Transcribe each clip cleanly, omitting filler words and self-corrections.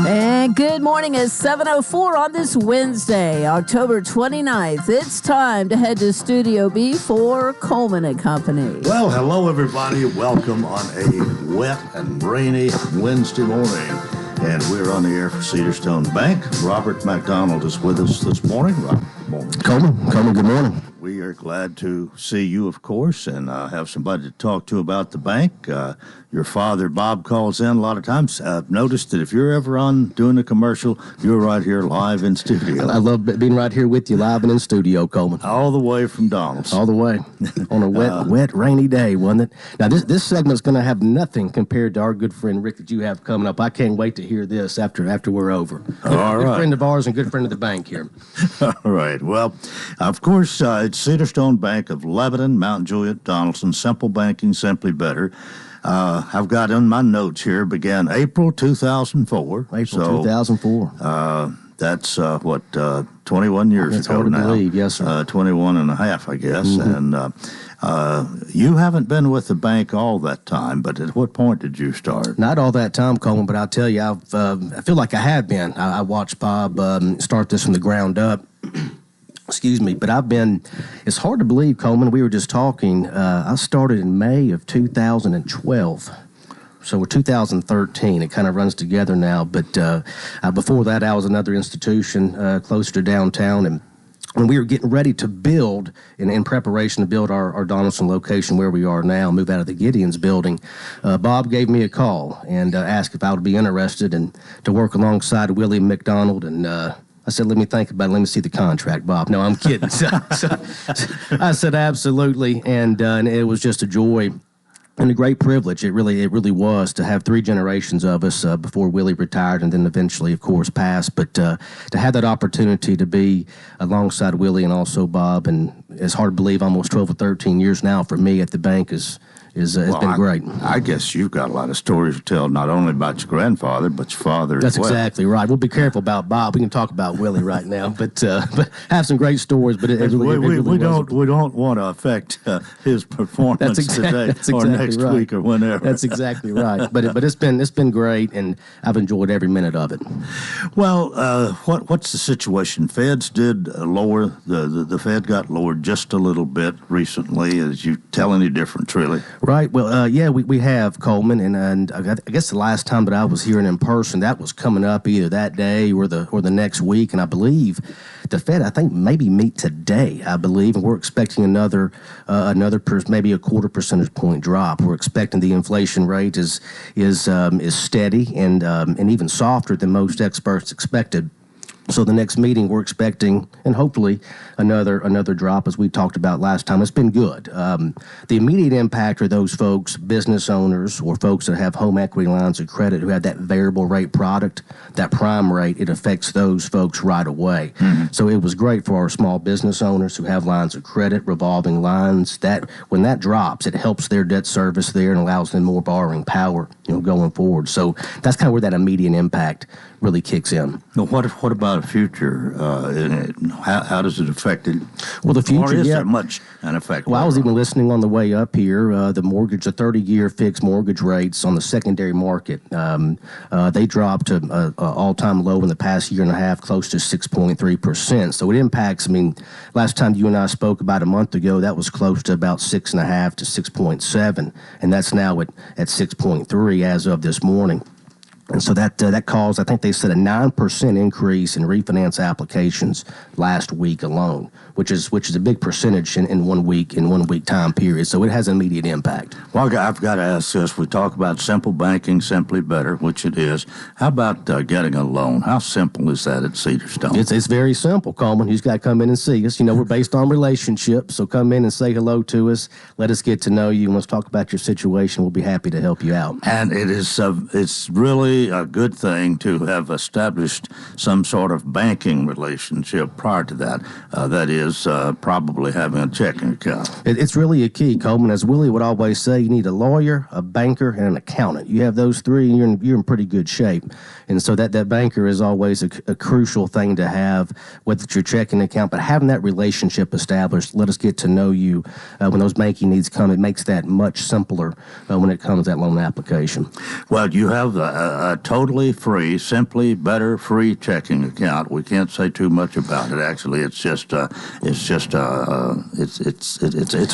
And good morning at 7:04 on this Wednesday, October 29th. It's time to head to Studio B for Coleman and Company. Well, hello, everybody. Welcome on a wet and rainy Wednesday morning. And we're on the air for Cedarstone Bank. Robert McDonald is with us this morning. Robert, good morning. Coleman, good morning. We are glad to see you, of course, and have somebody to talk to about the bank. Your father, Bob, calls in a lot of times. I've noticed that if you're ever on doing a commercial, you're right here live in studio. I love being right here with you live and in studio, Coleman. All the way from Donald's. All the way. On a wet, rainy day, wasn't it? Now, this segment's going to have nothing compared to our good friend Rick that you have coming up. I can't wait to hear this after we're over. All right. Good friend of ours and good friend of the bank here. All right. Well, of course, it's Cedarstone Bank of Lebanon, Mount Juliet, Donaldson. Simple banking, simply better. I've got in my notes here, began April 2004. April 2004. That's, 21 years That's ago hard to now. believe, yes, sir. 21 and a half, I guess. Mm-hmm. And you haven't been with the bank all that time, but at what point did you start? Not all that time, Coleman, but I'll tell you, I feel like I have been. I watched Bob start this from the ground up. Excuse me, but it's hard to believe, Coleman, we were just talking, I started in May of 2012. So we're 2013. It kind of runs together now. But before that, I was another institution closer to downtown. And when we were getting ready to build, in preparation to build our Donaldson location where we are now, move out of the Gideon's building, Bob gave me a call and asked if I would be interested and to work alongside Willie McDonald. And I said, let me think about it. Let me see the contract, Bob. No, I'm kidding. So I said, absolutely. And it was just a joy and a great privilege. It really was to have three generations of us before Willie retired and then eventually, of course, passed. But to have that opportunity to be alongside Willie and also Bob, and it's hard to believe almost 12 or 13 years now for me at the bank has been great. I guess you've got a lot of stories to tell, not only about your grandfather, but your father That's as well. exactly right. We'll be careful about Bob. We can talk about Willie right now, but have some great stories. But we don't want to affect his performance today or next week or whenever. That's exactly right. But it's been great, and I've enjoyed every minute of it. Well, what's the situation? Feds did lower the Fed got lowered just a little bit recently. Is you tell any difference, really? Right. Well, yeah, we have, Coleman, and I guess the last time that I was hearing in person, that was coming up either that day or the next week, and I believe the Fed, I think, maybe meet today, I believe, and we're expecting another maybe a quarter percentage point drop. We're expecting the inflation rate is steady and even softer than most experts expected. So the next meeting we're expecting, and hopefully another drop, as we talked about last time. It's been good. The immediate impact are those folks, business owners or folks that have home equity lines of credit who have that variable rate product, that prime rate. It affects those folks right away. Mm-hmm. So it was great for our small business owners who have lines of credit, revolving lines. That when that drops, it helps their debt service there and allows them more borrowing power, going forward. So that's kind of where that immediate impact really kicks in. Now, what about the future? How does it affect it? Well, the future, or is there much an effect? Well, I was even listening on the way up here. The 30-year fixed mortgage rates on the secondary market, they dropped to an all-time low in the past year and a half, close to 6.3%. So it impacts, last time you and I spoke about a month ago, that was close to about 6.5 to 6.7, and that's now at 6.3 as of this morning. And so that caused, I think they said, a 9% increase in refinance applications last week alone, which is a big percentage in 1 week time period. So it has an immediate impact. Well, I've got to ask this. We talk about simple banking, simply better, which it is. How about getting a loan? How simple is that at Cedarstone? It's very simple, Coleman. You just got to come in and see us. We're based on relationships, so come in and say hello to us. Let us get to know you, and let's talk about your situation. We'll be happy to help you out. And it's really a good thing to have established some sort of banking relationship prior to that. That is probably having a checking account. It's really a key, Coleman. As Willie would always say, you need a lawyer, a banker, and an accountant. You have those three, and you're in pretty good shape. And so that banker is always a crucial thing to have, whether it's your checking account, but having that relationship established, let us get to know you. When those banking needs come, it makes that much simpler when it comes to that loan application. Well, you have a totally free, simply better free checking account. We can't say too much about it. Actually, it's a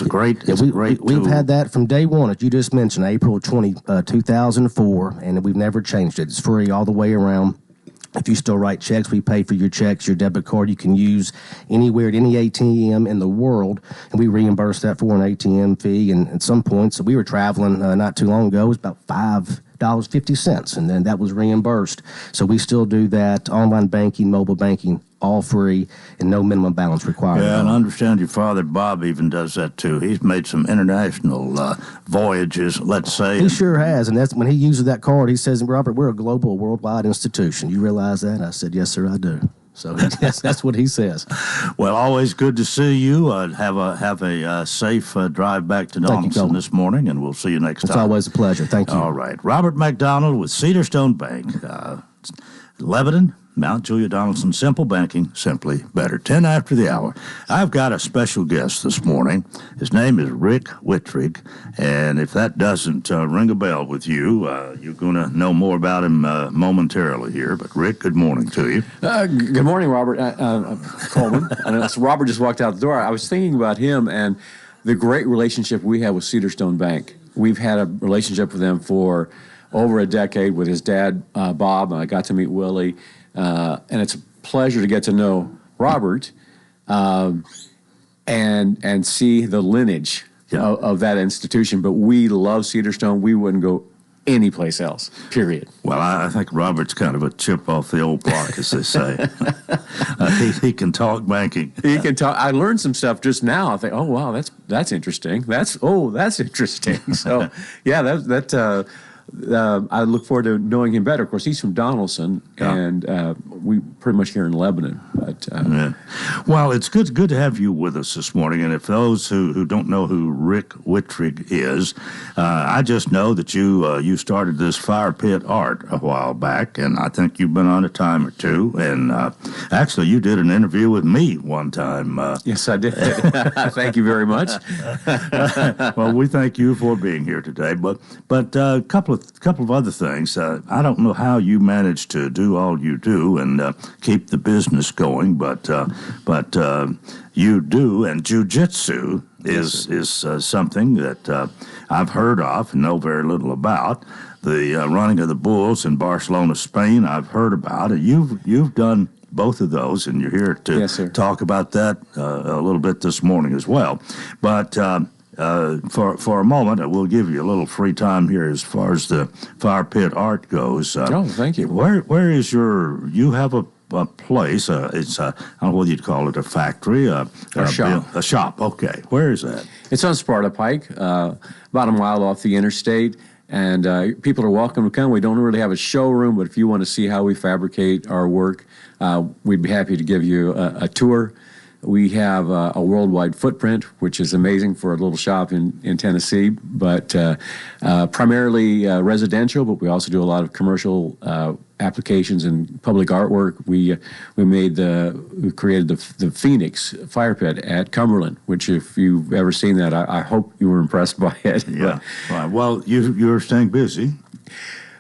great tool. We've had that from day one, as you just mentioned, April 2004, and we've never changed it. It's free all the way around. If you still write checks, we pay for your checks. Your debit card you can use anywhere at any ATM in the world, and we reimburse that for an ATM fee. And at some points, we were traveling not too long ago. It was about $5.50, and then that was reimbursed. So we still do that. Online banking, mobile banking, all free, and no minimum balance required. Yeah, and I understand your father, Bob, even does that too. He's made some international voyages, let's say. He sure has, and that's when he uses that card, he says, Robert, we're a global, worldwide institution. You realize that? I said, yes, sir, I do. So that's what he says. Well, always good to see you. Have a safe drive back to Donaldson this morning, and we'll see you next time. It's always a pleasure. Thank you. All right. Robert McDonald with Cedarstone Bank, Lebanon, Mount Juliet, Donaldson, simple banking, simply better. 10 after the hour. I've got a special guest this morning. His name is Rick Wittrig, and if that doesn't ring a bell with you, you're going to know more about him momentarily here. But Rick, good morning to you. Good morning, Robert. Coleman. So Robert just walked out the door. I was thinking about him and the great relationship we have with Cedarstone Bank. We've had a relationship with them for over a decade with his dad, Bob. I got to meet Willie. And it's a pleasure to get to know Robert and see the lineage of that institution. But we love Cedarstone. We wouldn't go anyplace else, period. Well, I think Robert's kind of a chip off the old block, as they say. He can talk banking. He can talk. I learned some stuff just now. I think, oh, wow, that's interesting. That's interesting. So, yeah, I look forward to knowing him better. Of course, he's from Donaldson, and we pretty much here in Lebanon. But well, it's good to have you with us this morning. And if those who don't know who Rick Wittrig is, I just know that you started this fire pit art a while back, and I think you've been on a time or two. And actually, you did an interview with me one time. Yes, I did. Thank you very much. Well, we thank you for being here today. But a couple of other things. I don't know how you manage to do all you do and keep the business going, but you do, and jiu-jitsu is something that I've heard of and know very little about. The running of the bulls in Barcelona, Spain, I've heard about it. You've done both of those, and you're here to talk about that a little bit this morning as well. But for a moment, we'll give you a little free time here as far as the fire pit art goes. Thank you. Where is you have a place? It's I don't know whether you'd call it a factory, a shop. A shop. Okay, where is that? It's on Sparta Pike, about a mile off the interstate. And people are welcome to come. We don't really have a showroom, but if you want to see how we fabricate our work, we'd be happy to give you a tour. We have a worldwide footprint, which is amazing for a little shop in Tennessee, but primarily residential, but we also do a lot of commercial applications and public artwork. We created the Phoenix fire pit at Cumberland, which if you've ever seen that, I hope you were impressed by it. Yeah. Right. Well, you're staying busy.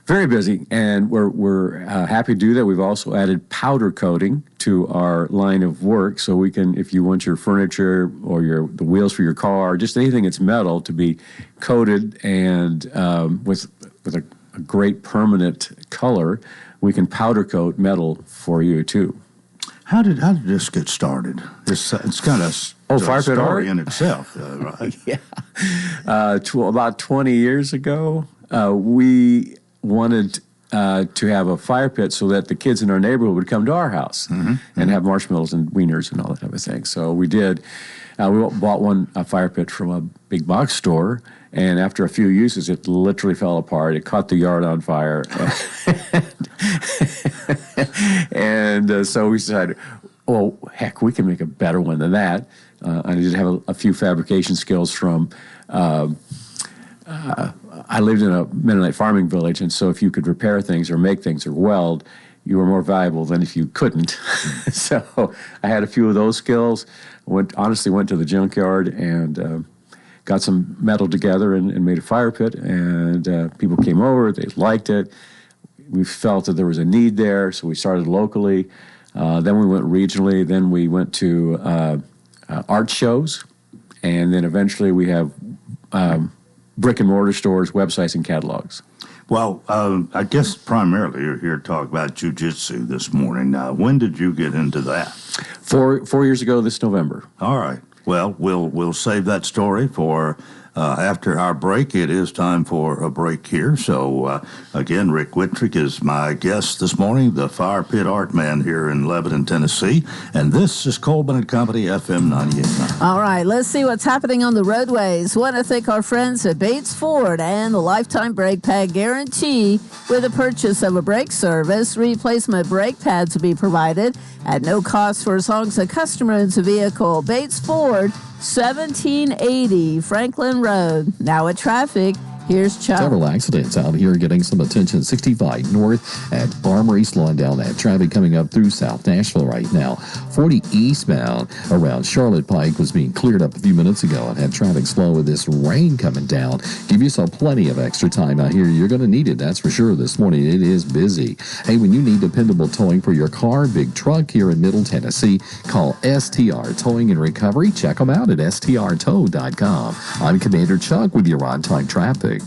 Very busy, and we're happy to do that. We've also added powder coating to our line of work, so we can, if you want your furniture or the wheels for your car, just anything that's metal, to be coated and with a great permanent color, we can powder coat metal for you too. How did this get started? It's kind of fire pit art in itself, right? Yeah, about 20 years ago, we wanted to have a fire pit so that the kids in our neighborhood would come to our house and have marshmallows and wieners and all that type of thing. So we did. We bought a fire pit from a big box store, and after a few uses, it literally fell apart. It caught the yard on fire. And so we decided, oh, heck, we can make a better one than that. I did have a few fabrication skills from... I lived in a Mennonite farming village, and so if you could repair things or make things or weld, you were more valuable than if you couldn't. So I had a few of those skills. Honestly went to the junkyard and got some metal together and made a fire pit, and people came over. They liked it. we felt that there was a need there, so we started locally. Then we went regionally. Then we went to art shows, and then eventually we have brick and mortar stores, websites, and catalogs. Well, I guess primarily you're here to talk about jiu-jitsu this morning. When did you get into that? 4 years ago this November. All right. Well, we'll save that story for after our break. It is time for a break here. So, again, Rick Whitrick is my guest this morning, the Fire Pit Art Man here in Lebanon, Tennessee. And this is Coleman and Company, FM 98.9. All right, let's see what's happening on the roadways. Want to thank our friends at Bates Ford and the Lifetime Brake Pad Guarantee. With the purchase of a brake service, replacement brake pads will be provided at no cost for as long as the customer owns a vehicle. Bates Ford, 1780 Franklin Road. Now at traffic, here's Chuck. Several accidents out here getting some attention. 65 north at Farmer East, slowing down that traffic coming up through South Nashville right now. 40 eastbound around Charlotte Pike was being cleared up a few minutes ago and had traffic slow with this rain coming down. Give yourself plenty of extra time out here. You're going to need it, that's for sure. This morning it is busy. Hey, when you need dependable towing for your car, big truck here in Middle Tennessee, call STR Towing and Recovery. Check them out at strtow.com. I'm Commander Chuck with your on-time traffic.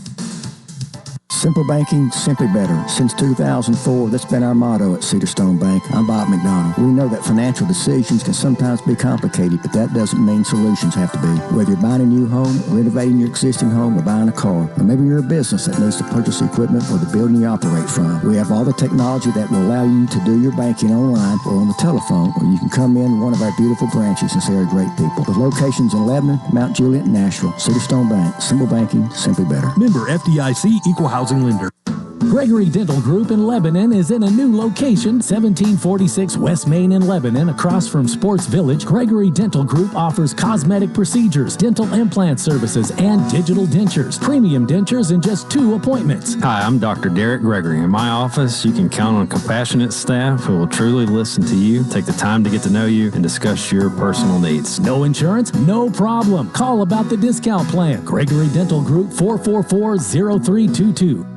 Simple banking, simply better. Since 2004, that's been our motto at Cedarstone Bank. I'm Bob McDonald. We know that financial decisions can sometimes be complicated, but that doesn't mean solutions have to be. Whether you're buying a new home, renovating your existing home, or buying a car, or maybe you're a business that needs to purchase equipment for the building you operate from, we have all the technology that will allow you to do your banking online or on the telephone, or you can come in one of our beautiful branches and see our great people. With locations in Lebanon, Mount Juliet, and Nashville, Cedarstone Bank. Simple banking, simply better. Member FDIC, Equal Housing Lender. Gregory Dental Group in Lebanon is in a new location, 1746 West Main in Lebanon, across from Sports Village. Gregory Dental Group offers cosmetic procedures, dental implant services, and digital dentures. Premium dentures in just 2 appointments. Hi, I'm Dr. Derek Gregory. In my office, you can count on compassionate staff who will truly listen to you, take the time to get to know you, and discuss your personal needs. No insurance? No problem. Call about the discount plan. Gregory Dental Group, 444-0322.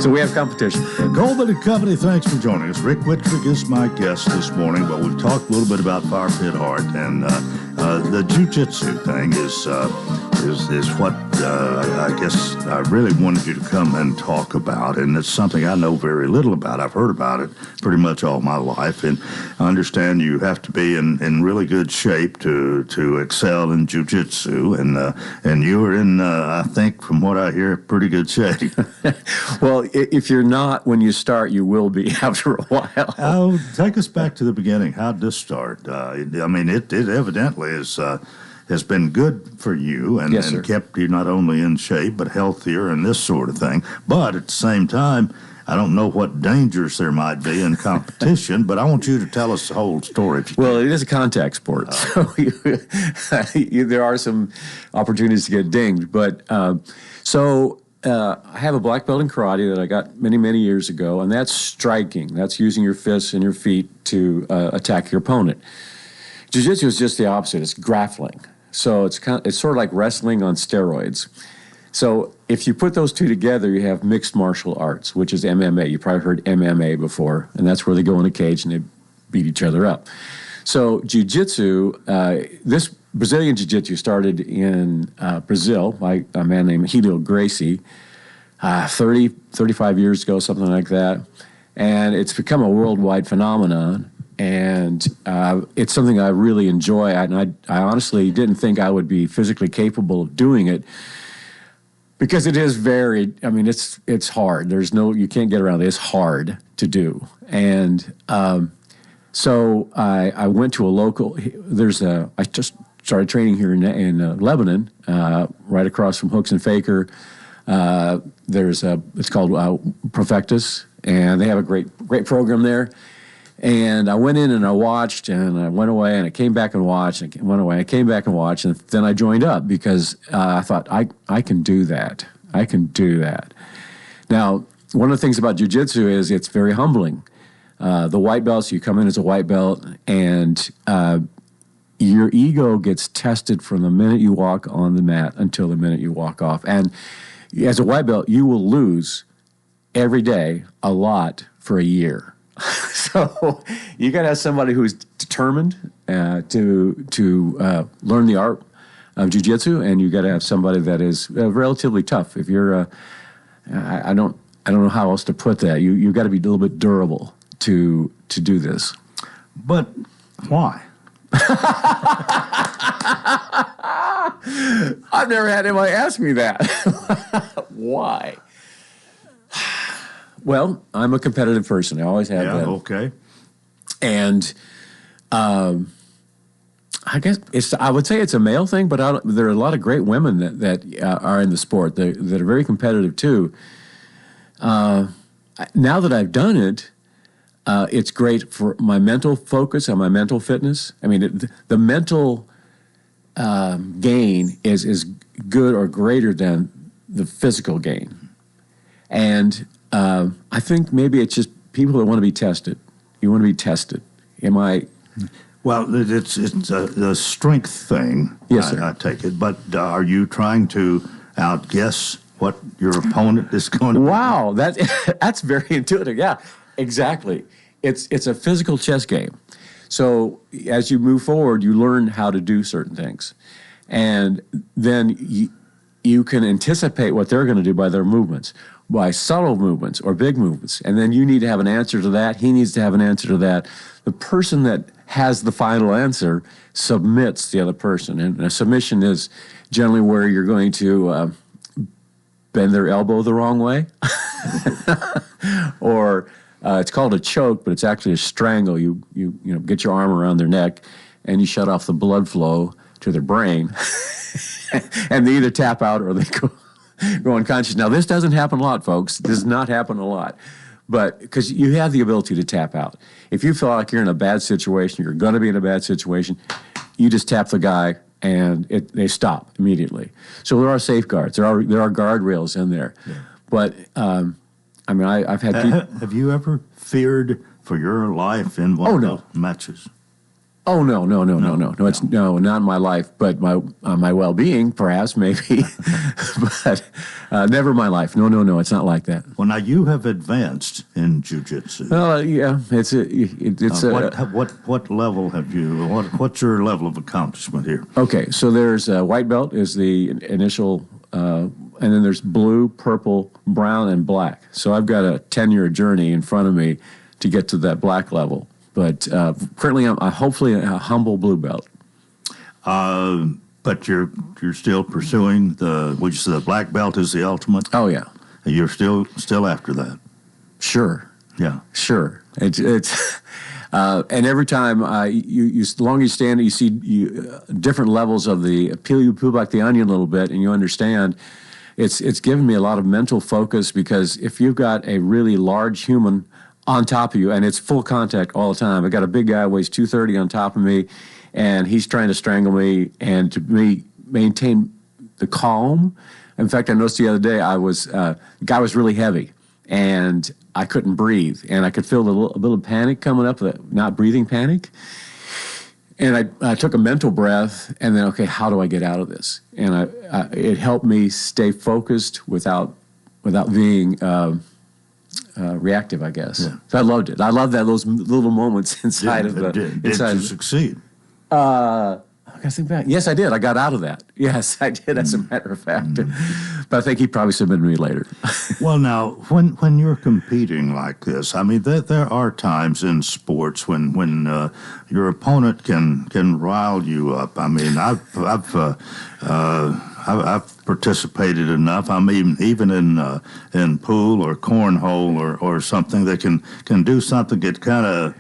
So we have competition. Coleman and Company, thanks for joining us. Rick Whitrick is my guest this morning, but we've talked a little bit about fire pit art, and the jiu-jitsu thing is what I guess I really wanted you to come and talk about, and it's something I know very little about. I've heard about it pretty much all my life, and I understand you have to be in really good shape to excel in jiu-jitsu, and you are in, I think, from what I hear, pretty good shape. Well, if you're not when you start, you will be after a while. Oh, take us back to the beginning. How did this start? I mean, it evidently has been good for you and, yes, and kept you not only in shape but healthier and this sort of thing. But at the same time, I don't know what dangers there might be in competition, but I want you to tell us the whole story. If you Well, can. it is a contact sport, so there are some opportunities to get dinged. But I have a black belt in karate that I got many, many years ago, and that's striking. That's using your fists and your feet to attack your opponent. Jiu-jitsu is just the opposite. It's grappling. So it's sort of like wrestling on steroids. So if you put those two together, you have mixed martial arts, which is MMA. You probably heard MMA before, and that's where they go in a cage and they beat each other up. So jiu-jitsu, this Brazilian jiu-jitsu started in Brazil by a man named Helio Gracie 35 years ago, something like that. And it's become a worldwide phenomenon. And it's something I really enjoy. And I honestly didn't think I would be physically capable of doing it because it is it's hard. You can't get around it. It's hard to do. And so I went to a local, I just started training here in Lebanon, right across from Hooks and Faker. It's called Profectus, and they have a great program there. And I went in and I watched, and I went away, and I came back and watched, and went away. I came back and watched, and then I joined up because I thought, I can do that. I can do that. Now, one of the things about jiu-jitsu is it's very humbling. The white belts, you come in as a white belt, and your ego gets tested from the minute you walk on the mat until the minute you walk off. And as a white belt, you will lose every day a lot for a year. So you got to have somebody who's determined to learn the art of jiu-jitsu, and you got to have somebody that is relatively tough. If you're, I don't know how else to put that. You got to be a little bit durable to do this. But why? I've never had anybody ask me that. Why? Well, I'm a competitive person. I always have been. Okay. And I guess I would say it's a male thing, but there are a lot of great women that are in the sport that are very competitive too. Now that I've done it, it's great for my mental focus and my mental fitness. I mean, the mental gain is good or greater than the physical gain. And I think maybe it's just people that want to be tested. You want to be tested. Well, it's a strength thing. Yes, sir. I take it. But are you trying to outguess what your opponent is going to do? Wow, that's very intuitive. Yeah, exactly. It's a physical chess game. So as you move forward, you learn how to do certain things. And then you can anticipate what they're going to do by their movements, by subtle movements or big movements. And then you need to have an answer to that. He needs to have an answer to that. The person that has the final answer submits the other person. And a submission is generally where you're going to bend their elbow the wrong way. Or it's called a choke, but it's actually a strangle. You get your arm around their neck and you shut off the blood flow to their brain. And they either tap out or they go unconscious. Now, this doesn't happen a lot, folks. This does not happen a lot. But because you have the ability to tap out. If you feel like you're in a bad situation, you're going to be in a bad situation, you just tap the guy and they stop immediately. So there are safeguards. There are guardrails in there. Yeah. But, I mean, I've had people... Have you ever feared for your life in one of those matches? Oh, no. It's not in my life, but my well-being, perhaps, maybe. But never my life. No, it's not like that. Well, now you have advanced in jiu-jitsu. Yeah, what level have you? What's your level of accomplishment here? Okay, so there's white belt is the initial, and then there's blue, purple, brown, and black. So I've got a 10-year journey in front of me to get to that black level. But currently, I'm hopefully a humble blue belt. But you're still pursuing would you say the black belt is the ultimate? Oh yeah, you're still after that. Sure. Yeah. Sure. It's and every time you the longer you stand, you see different levels of you peel back the onion a little bit, and you understand. It's given me a lot of mental focus because if you've got a really large human on top of you, and it's full contact all the time. I got a big guy who weighs 230 on top of me, and he's trying to strangle me. And to maintain the calm. In fact, I noticed the other day the guy was really heavy, and I couldn't breathe, and I could feel a little panic coming up, not breathing panic. And I took a mental breath, and then okay, how do I get out of this? And it helped me stay focused without being. Reactive, I guess. Yeah. So I loved it. I love those little moments inside of the. Did you succeed? I gotta think back. Yes, I did. I got out of that. Yes, I did. As a matter of fact, but I think he probably submitted me later. Well, now when you're competing like this, I mean, there are times in sports when your opponent can rile you up. I mean, I've participated enough. I mean, even in pool or cornhole or something that can do something that kind of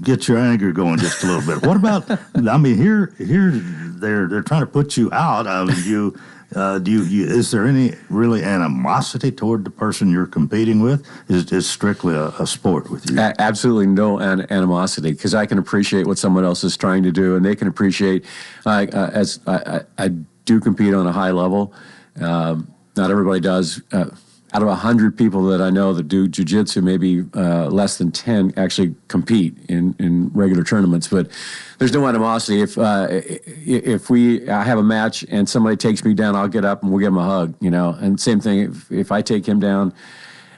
get your anger going just a little bit. What about? I mean, here they're trying to put you out. I mean, is there any really animosity toward the person you're competing with? Is it strictly a sport with you? Absolutely no animosity, because I can appreciate what someone else is trying to do, and they can appreciate. I do compete on a high level. Not everybody does. out of 100 people that I know that do jiu-jitsu, maybe less than 10 actually compete in regular tournaments. But there's no animosity. If I have a match and somebody takes me down, I'll get up and we'll give them a hug, And same thing, if I take him down,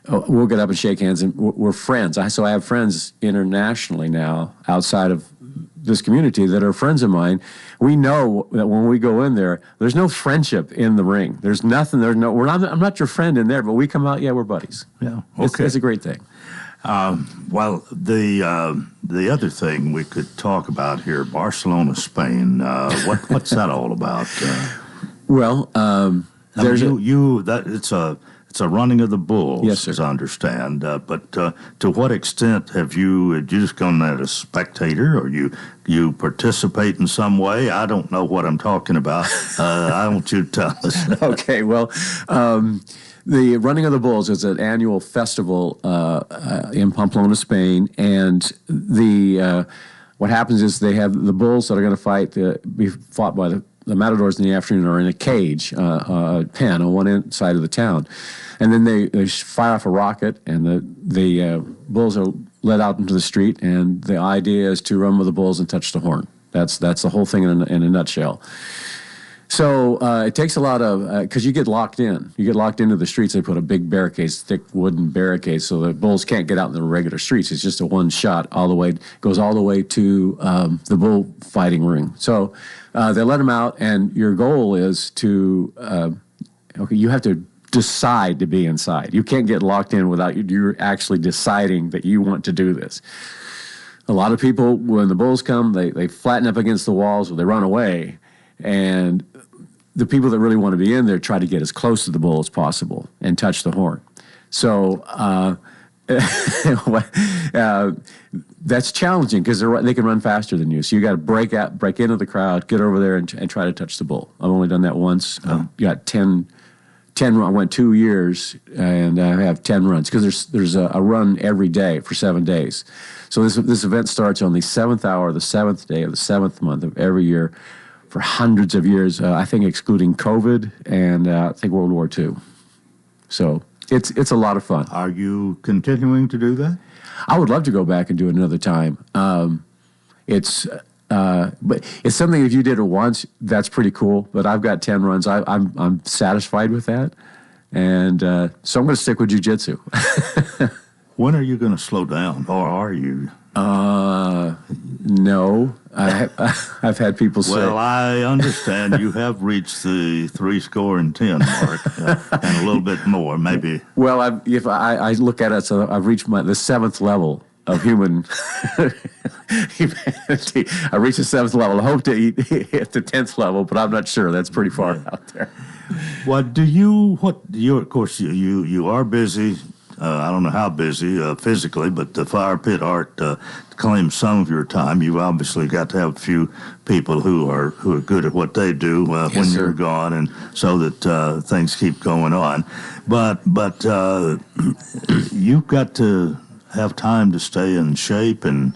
we'll get up and shake hands, and we're friends. So I have friends internationally now outside of this community that are friends of mine. We know that when we go in there, there's no friendship in the ring. There's nothing. I'm not your friend in there, but we come out. Yeah, we're buddies. Yeah, okay. It's a great thing. Well, the other thing we could talk about here, Barcelona, Spain. What's that all about? It's a running of the bulls, yes, sir. as I understand. But to what extent have you just gone as a spectator, or you participate in some way? I don't know what I'm talking about. I want you to tell us. Okay, well, the Running of the Bulls is an annual festival in Pamplona, Spain, and what happens is they have the bulls that are going to be fought by the matadors in the afternoon are in a cage, a pen on one side of the town. And then they fire off a rocket, and the bulls are let out into the street, and the idea is to run with the bulls and touch the horn. That's the whole thing in a nutshell. So it takes a lot of, because you get locked in. You get locked into the streets. They put a big barricades, thick wooden barricades, so the bulls can't get out in the regular streets. It's just a one shot goes all the way to the bull fighting ring. So they let them out, and your goal is to, you have to decide to be inside. You can't get locked in without you're actually deciding that you want to do this. A lot of people, when the bulls come, they flatten up against the walls or they run away, and the people that really want to be in there try to get as close to the bull as possible and touch the horn. So that's challenging because they can run faster than you. So you got to break into the crowd, get over there, and try to touch the bull. I've only done that once. I've got 10 runs. I went 2 years, and I have 10 runs because there's a run every day for 7 days. So this event starts on the 7th hour, the 7th day of the 7th month of every year for hundreds of years, I think excluding COVID and I think World War II. So it's a lot of fun. Are you continuing to do that? I would love to go back and do it another time. But it's something, if you did it once, that's pretty cool. But I've got 10 runs. I'm satisfied with that. And so I'm going to stick with jiu-jitsu. When are you going to slow down, or are you? No. I've had people say. Well, I understand you have reached the 70 mark, and a little bit more, maybe. Well, if I look at it, so I've reached the 7th level of humanity. I reached the 7th level. I hope to hit the 10th level, but I'm not sure. That's pretty far out there. Of course, you are busy. I don't know how busy physically, but the fire pit art claims some of your time. You've obviously got to have a few people who are good at what they do when you're gone, and so that things keep going on. But you've got to have time to stay in shape. And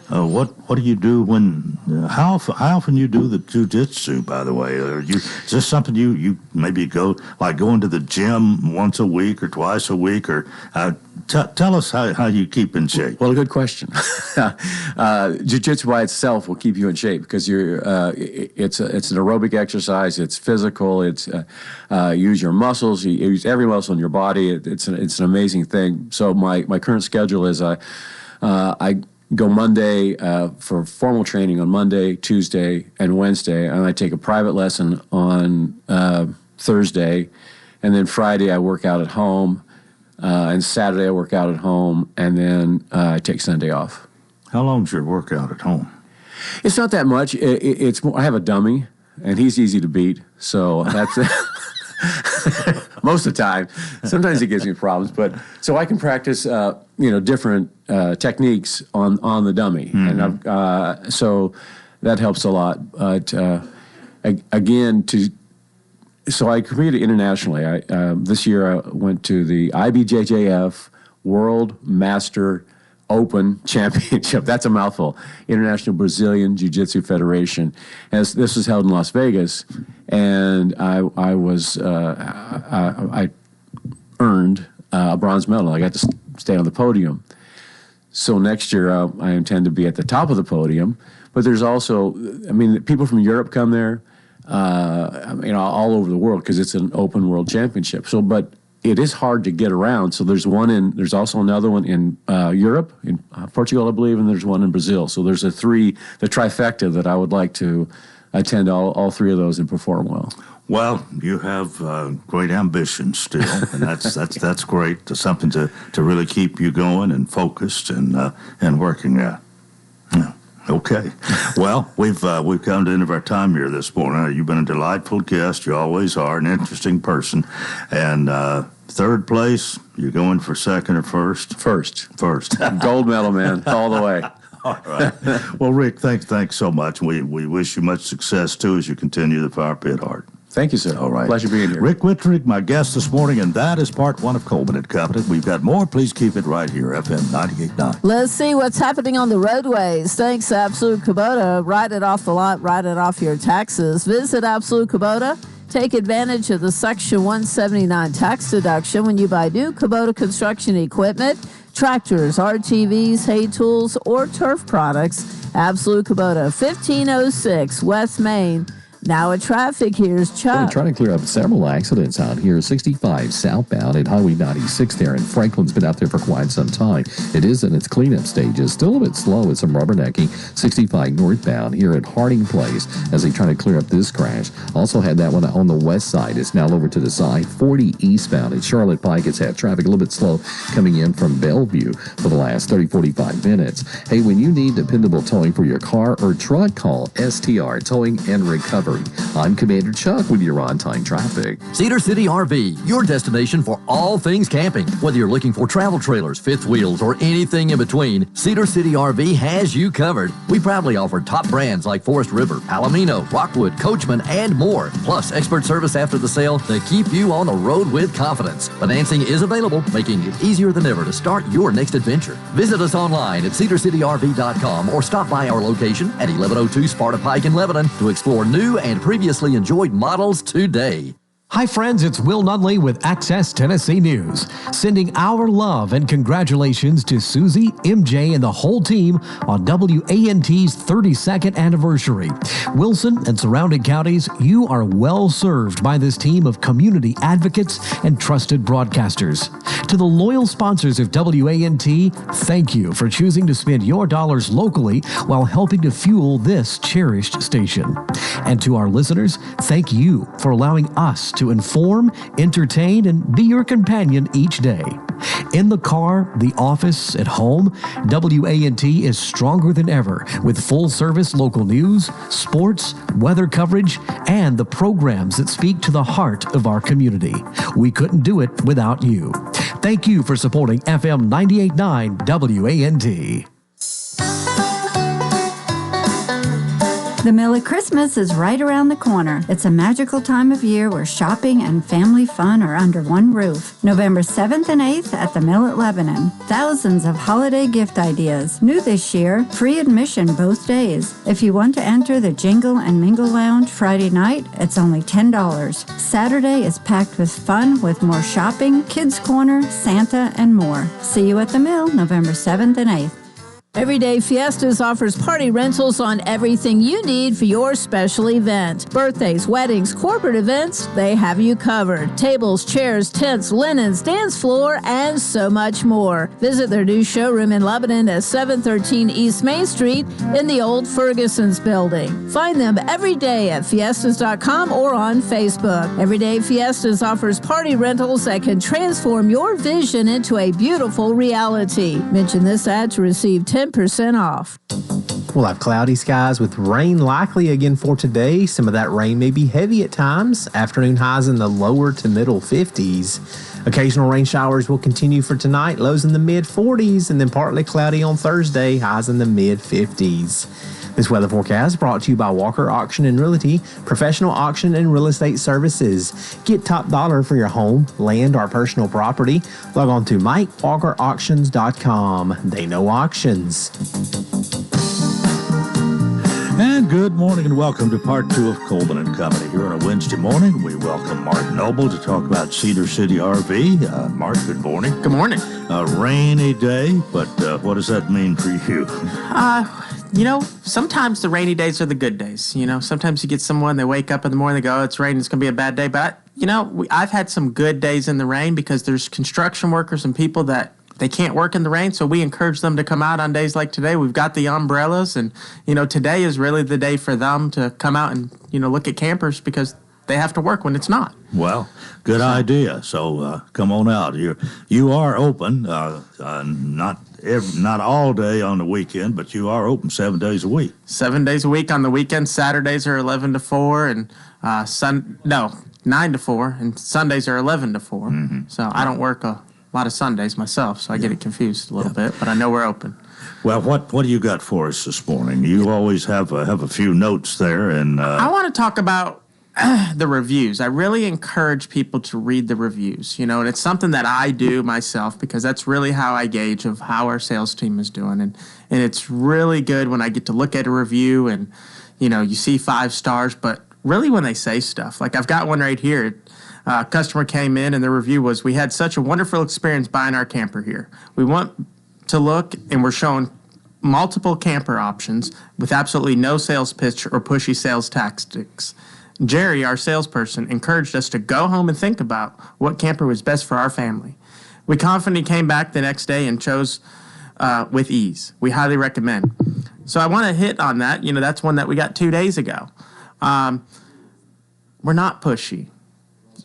what do you do when? How often you do the jiu-jitsu? By the way, is this something you maybe go into the gym once a week or twice a week, or tell us how you keep in shape? Well, a good question. Jiu-jitsu by itself will keep you in shape because it's an aerobic exercise. It's physical. It's use your muscles. You use every muscle in your body. It's an amazing thing. So my current schedule is I go Monday for formal training on Monday, Tuesday, and Wednesday, and I take a private lesson on Thursday, and then Friday I work out at home, and Saturday I work out at home, and then I take Sunday off. How long's your workout at home? It's not that much. It's more, I have a dummy, and he's easy to beat, so that's most of the time. Sometimes it gives me problems, but so I can practice, different techniques on the dummy, mm-hmm. and so that helps a lot. But again, so I competed internationally. This year I went to the IBJJF World Master Open Championship. That's a mouthful. International Brazilian Jiu-Jitsu Federation. As this was held in Las Vegas, and I earned a bronze medal. I got to stay on the podium. So next year, I intend to be at the top of the podium. But there's also, people from Europe come there, all over the world because it's an open world championship. So, but it is hard to get around. So there's also another one in Europe, in Portugal, I believe, and there's one in Brazil. So there's the trifecta that I would like to attend all three of those and perform well. Well, you have great ambitions still, and that's great. Something to really keep you going and focused and working at. Yeah. Okay. Well, we've come to the end of our time here this morning. You've been a delightful guest. You always are, an interesting person. And third place, you're going for second or first? First. Gold medal, man, all the way. All right. Well, Rick, thanks so much. We wish you much success, too, as you continue the Fire Pit Art. Thank you, sir. All right. Pleasure being here. Rick Wittrick, my guest this morning, and that is part one of Coleman and Company. We've got more. Please keep it right here, FM 98.9. Let's see what's happening on the roadways. Thanks, Absolute Kubota. Write it off the lot. Write it off your taxes. Visit Absolute Kubota. Take advantage of the Section 179 tax deduction when you buy new Kubota construction equipment, tractors, RTVs, hay tools, or turf products. Absolute Kubota, 1506 West Main. Now at traffic, here's Chuck. We're trying to clear up several accidents out here. 65 southbound at Highway 96 there, and Franklin's been out there for quite some time. It is in its cleanup stages. Still a bit slow with some rubbernecking. 65 northbound here at Harding Place as they try to clear up this crash. Also had that one on the west side. It's now over to the side. 40 eastbound at Charlotte Pike. It's had traffic a little bit slow coming in from Bellevue for the last 30-45 minutes. Hey, when you need dependable towing for your car or truck, call STR Towing and Recovery. I'm Commander Chuck with your on-time traffic. Cedar City RV, your destination for all things camping. Whether you're looking for travel trailers, fifth wheels, or anything in between, Cedar City RV has you covered. We proudly offer top brands like Forest River, Palomino, Rockwood, Coachman, and more. Plus, expert service after the sale to keep you on the road with confidence. Financing is available, making it easier than ever to start your next adventure. Visit us online at cedarcityrv.com or stop by our location at 1102 Sparta Pike in Lebanon to explore new and previously enjoyed models today. Hi friends, it's Will Nunley with Access Tennessee News, sending our love and congratulations to Susie, MJ, and the whole team on WANT's 32nd anniversary. Wilson and surrounding counties, you are well served by this team of community advocates and trusted broadcasters. To the loyal sponsors of WANT, thank you for choosing to spend your dollars locally while helping to fuel this cherished station. And to our listeners, thank you for allowing us to inform, entertain, and be your companion each day. In the car, the office, at home, WANT is stronger than ever with full-service local news, sports, weather coverage, and the programs that speak to the heart of our community. We couldn't do it without you. Thank you for supporting FM 98.9 WANT. The Mill of Christmas is right around the corner. It's a magical time of year where shopping and family fun are under one roof. November 7th and 8th at the Mill at Lebanon. Thousands of holiday gift ideas. New this year, free admission both days. If you want to enter the Jingle and Mingle Lounge Friday night, it's only $10. Saturday is packed with fun with more shopping, Kids Corner, Santa, and more. See you at the Mill November 7th and 8th. Everyday Fiestas offers party rentals on everything you need for your special event. Birthdays, weddings, corporate events, they have you covered. Tables, chairs, tents, linens, dance floor, and so much more. Visit their new showroom in Lebanon at 713 East Main Street in the old Ferguson's building. Find them every day at fiestas.com or on Facebook. Everyday Fiestas offers party rentals that can transform your vision into a beautiful reality. Mention this ad to receive 10% off. We'll have cloudy skies with rain likely again for today. Some of that rain may be heavy at times. Afternoon highs in the lower to middle 50s. Occasional rain showers will continue for tonight. Lows in the mid 40s and then partly cloudy on Thursday. Highs in the mid 50s. This weather forecast brought to you by Walker Auction and Realty, professional auction and real estate services. Get top dollar for your home, land, or personal property. Log on to MikeWalkerAuctions.com. They know auctions. And Good morning and welcome to part 2 of Coleman and Company. Here on a Wednesday morning, we welcome Mark Noble to talk about Cedar City RV. Mark, good morning. Good morning. A rainy day, but what does that mean for you? Sometimes the rainy days are the good days. Sometimes you get someone, they wake up in the morning, they go, oh, it's raining, it's going to be a bad day. But, I've had some good days in the rain because there's construction workers and people that they can't work in the rain, so we encourage them to come out on days like today. We've got the umbrellas, and, today is really the day for them to come out and, look at campers because they have to work when it's not. Well, good idea. So come on out. You are open, not all day on the weekend, but you are open 7 days a week. 7 days a week on the weekend. Saturdays are 11 to 4, and 9 to 4, and Sundays are 11 to 4. Mm-hmm. So I don't work a lot of Sundays myself, so I get it confused a little bit, but I know we're open. Well, what do you got for us this morning? You always have a few notes there, and I want to talk about the reviews. I really encourage people to read the reviews, and it's something that I do myself because that's really how I gauge of how our sales team is doing, and it's really good when I get to look at a review and, you see 5 stars, but really when they say stuff. Like I've got one right here. A customer came in and the review was, we had such a wonderful experience buying our camper here. We want to look and we're showing multiple camper options with absolutely no sales pitch or pushy sales tactics. Jerry, our salesperson, encouraged us to go home and think about what camper was best for our family. We confidently came back the next day and chose with ease. We highly recommend. So I want to hit on that. That's one that we got 2 days ago. We're not pushy.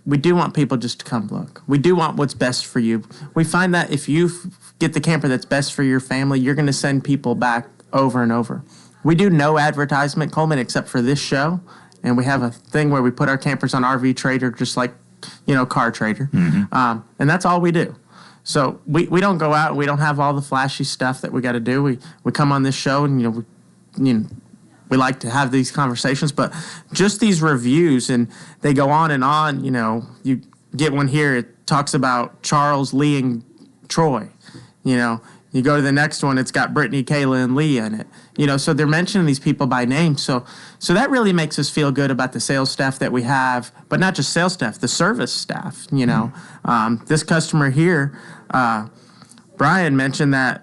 We do want people just to come look. We do want what's best for you. We find that if you get the camper that's best for your family, you're going to send people back over and over. We do no advertisement, Coleman, except for this show. And we have a thing where we put our campers on RV Trader, just like, Car Trader. Mm-hmm. And that's all we do. So we don't go out. We don't have all the flashy stuff that we got to do. We come on this show and, we like to have these conversations, but just these reviews, and they go on and on. You get one here, it talks about Charles, Lee, and Troy. You go to the next one, it's got Brittany, Kayla, and Leah in it. So they're mentioning these people by name. So that really makes us feel good about the sales staff that we have, but not just sales staff, the service staff. This customer here, Brian mentioned that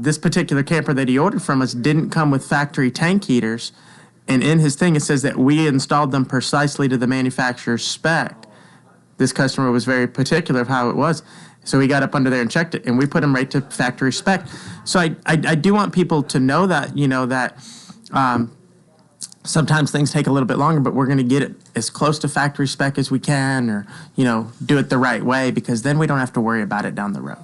this particular camper that he ordered from us didn't come with factory tank heaters. And in his thing, it says that we installed them precisely to the manufacturer's spec. This customer was very particular of how it was. So he got up under there and checked it, and we put them right to factory spec. So I do want people to know that, sometimes things take a little bit longer, but we're going to get it as close to factory spec as we can, or, do it the right way, because then we don't have to worry about it down the road.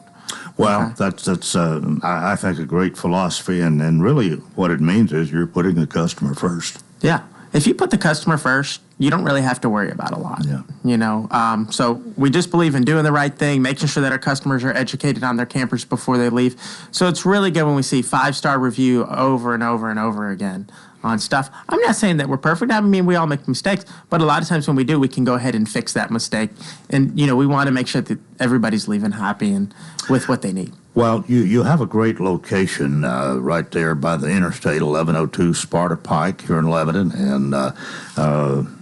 Well, that's I think, a great philosophy, and really what it means is you're putting the customer first. Yeah. If you put the customer first, you don't really have to worry about a lot. Yeah. So we just believe in doing the right thing, making sure that our customers are educated on their campers before they leave. So it's really good when we see 5-star review over and over and over again on stuff. I'm not saying that we're perfect. I mean, we all make mistakes, but a lot of times when we do, we can go ahead and fix that mistake. And, we want to make sure that everybody's leaving happy and with what they need. Well, you have a great location right there by the Interstate 1102 Sparta Pike here in Lebanon, and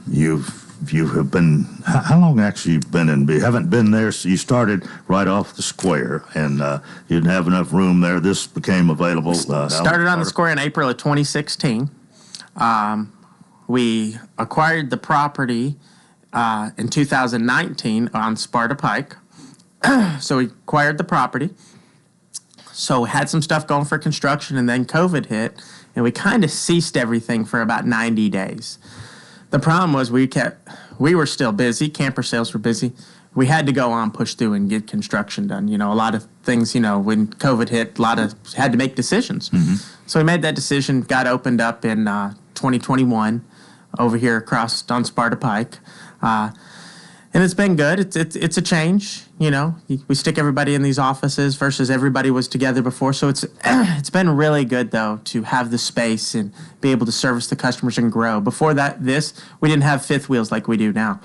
you have been, how long actually you've been in? You haven't been there, so you started right off the square, and you didn't have enough room there. This became available. Started on the square in April of 2016. We acquired the property in 2019 on Sparta Pike. So we acquired the property. So had some stuff going for construction, and then COVID hit, and we kind of ceased everything for about 90 days. The problem was we were still busy. Camper sales were busy. We had to go on, push through, and get construction done. A lot of things, when COVID hit, had to make decisions. Mm-hmm. So we made that decision, got opened up in 2021 over here across on Sparta Pike. And it's been good. It's a change, We stick everybody in these offices versus everybody was together before. So it's been really good, though, to have the space and be able to service the customers and grow. Before we didn't have fifth wheels like we do now.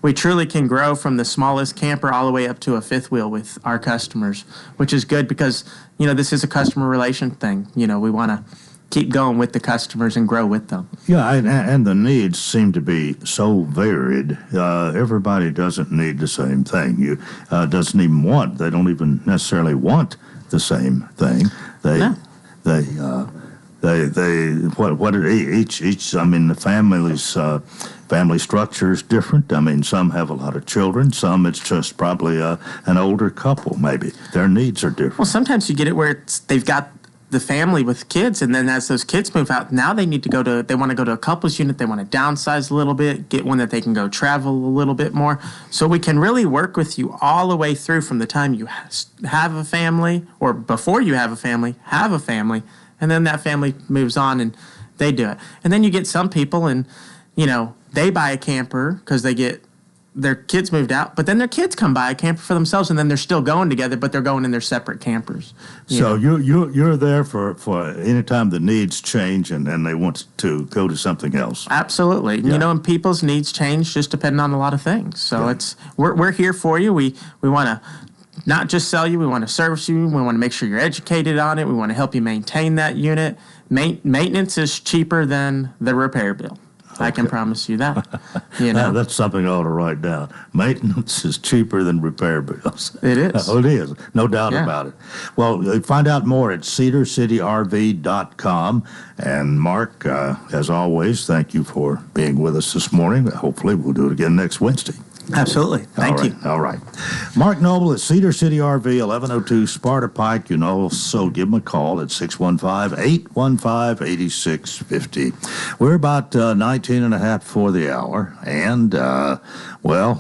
We truly can grow from the smallest camper all the way up to a fifth wheel with our customers, which is good because, this is a customer relation thing. We want to keep going with the customers and grow with them. Yeah, and the needs seem to be so varied. Everybody doesn't need the same thing. You doesn't even want. They don't even necessarily want the same thing. They each. I mean, the family structure is different. I mean, some have a lot of children. Some it's just probably an older couple. Maybe their needs are different. Well, sometimes you get it where they've got the family with kids, and then as those kids move out, now they want to go to a couples unit. They want to downsize a little bit, get one that they can go travel a little bit more. So we can really work with you all the way through from the time you have a family, or before you have a family, and then that family moves on and they do it. And then you get some people, and they buy a camper because they get their kids moved out, but then their kids come buy a camper for themselves, and then they're still going together, but they're going in their separate campers. So you're there for any time the needs change and they want to go to something else. Absolutely. Yeah. And people's needs change just depending on a lot of things. So we're here for you. We want to not just sell you, we want to service you. We want to make sure you're educated on it. We want to help you maintain that unit. Maintenance is cheaper than the repair bill. I can promise you that. That's something I ought to write down. Maintenance is cheaper than repair bills. It is. Oh, it is. No doubt about it. Well, find out more at cedarcityrv.com. And Mark, as always, thank you for being with us this morning. Hopefully we'll do it again next Wednesday. Absolutely. Thank you. All right. Mark Noble at Cedar City RV, 1102 Sparta Pike. You can also give him a call at 615-815-8650. We're about 19 and a half before the hour. And, I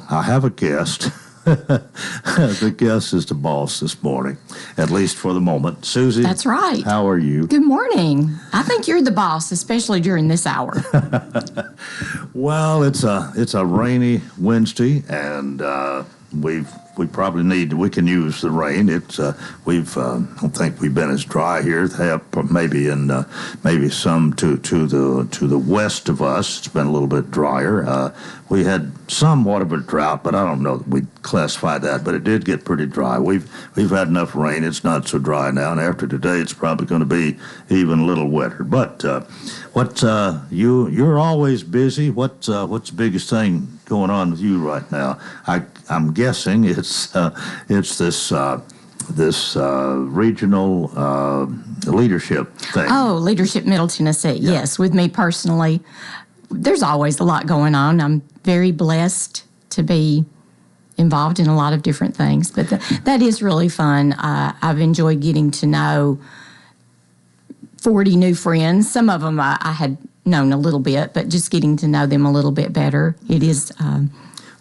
have a guest. The guest is the boss this morning, at least for the moment. Susie. That's right. How are you? Good morning. I think you're the boss, especially during this hour. Well, it's a rainy Wednesday, and we can use the rain. It's I don't think we've been as dry here. They have maybe some to the west of us. It's been a little bit drier. We had somewhat of a drought, but I don't know that we'd classify that. But it did get pretty dry. We've had enough rain. It's not so dry now, and after today, it's probably going to be even a little wetter. But you're always busy. What's the biggest thing going on with you right now? I'm guessing it's this regional leadership thing. Oh, Leadership Middle Tennessee. Yeah. Yes, with me personally, there's always a lot going on. I'm very blessed to be involved in a lot of different things, but that is really fun. I've enjoyed getting to know 40 new friends. Some of them I had known a little bit, but just getting to know them a little bit better. It is.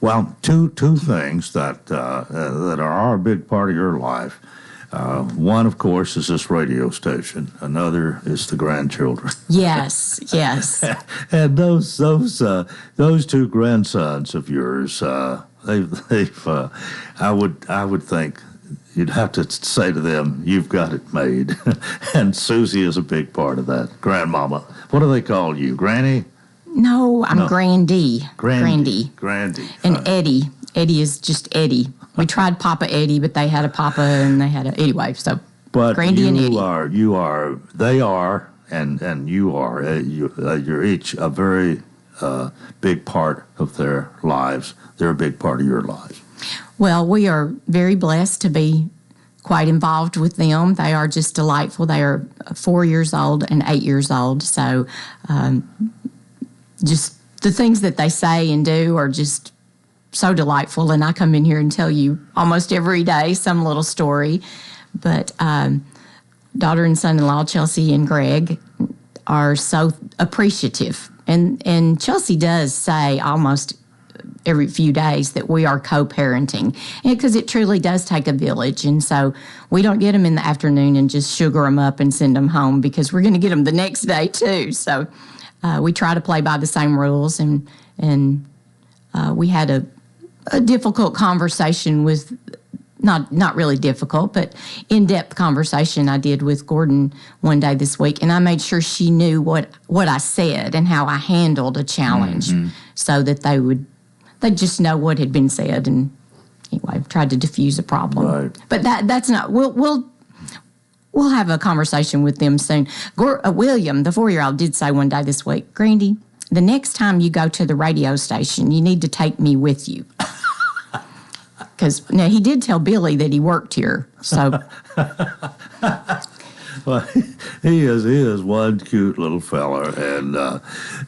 Well, two things that are a big part of your life. One, of course, is this radio station. Another is the grandchildren. Yes. And those two grandsons of yours, they've I would think you'd have to say to them, "You've got it made." And Susie is a big part of that. Grandmama. What do they call you, Granny? No, I'm Grandy. Grandy. And Eddie. Eddie is just Eddie. We tried Papa Eddie, but they had a Papa and they had a... Anyway, so but Grandy and Eddie. They are, and you are. You're each a very big part of their lives. They're a big part of your lives. Well, we are very blessed to be quite involved with them. They are just delightful. They are 4 years old and 8 years old. So just the things that they say and do are just so delightful. And I come in here and tell you almost every day some little story. But daughter and son-in-law, Chelsea and Greg, are so appreciative. And Chelsea does say almost every few days that we are co-parenting, because it truly does take a village. And so we don't get them in the afternoon and just sugar them up and send them home, because we're going to get them the next day too. So we try to play by the same rules. And we had a difficult conversation with, not really difficult, but in-depth conversation I did with Gordon one day this week, and I made sure she knew what I said and how I handled a challenge, so that they'd just know what had been said. And anyway, I've tried to diffuse a problem. Right. But that's not. we'll have a conversation with them soon. William, the 4-year-old, did say one day this week, Grandy, the next time you go to the radio station, you need to take me with you. Because now he did tell Billy that he worked here, so. Well, he is one cute little fella,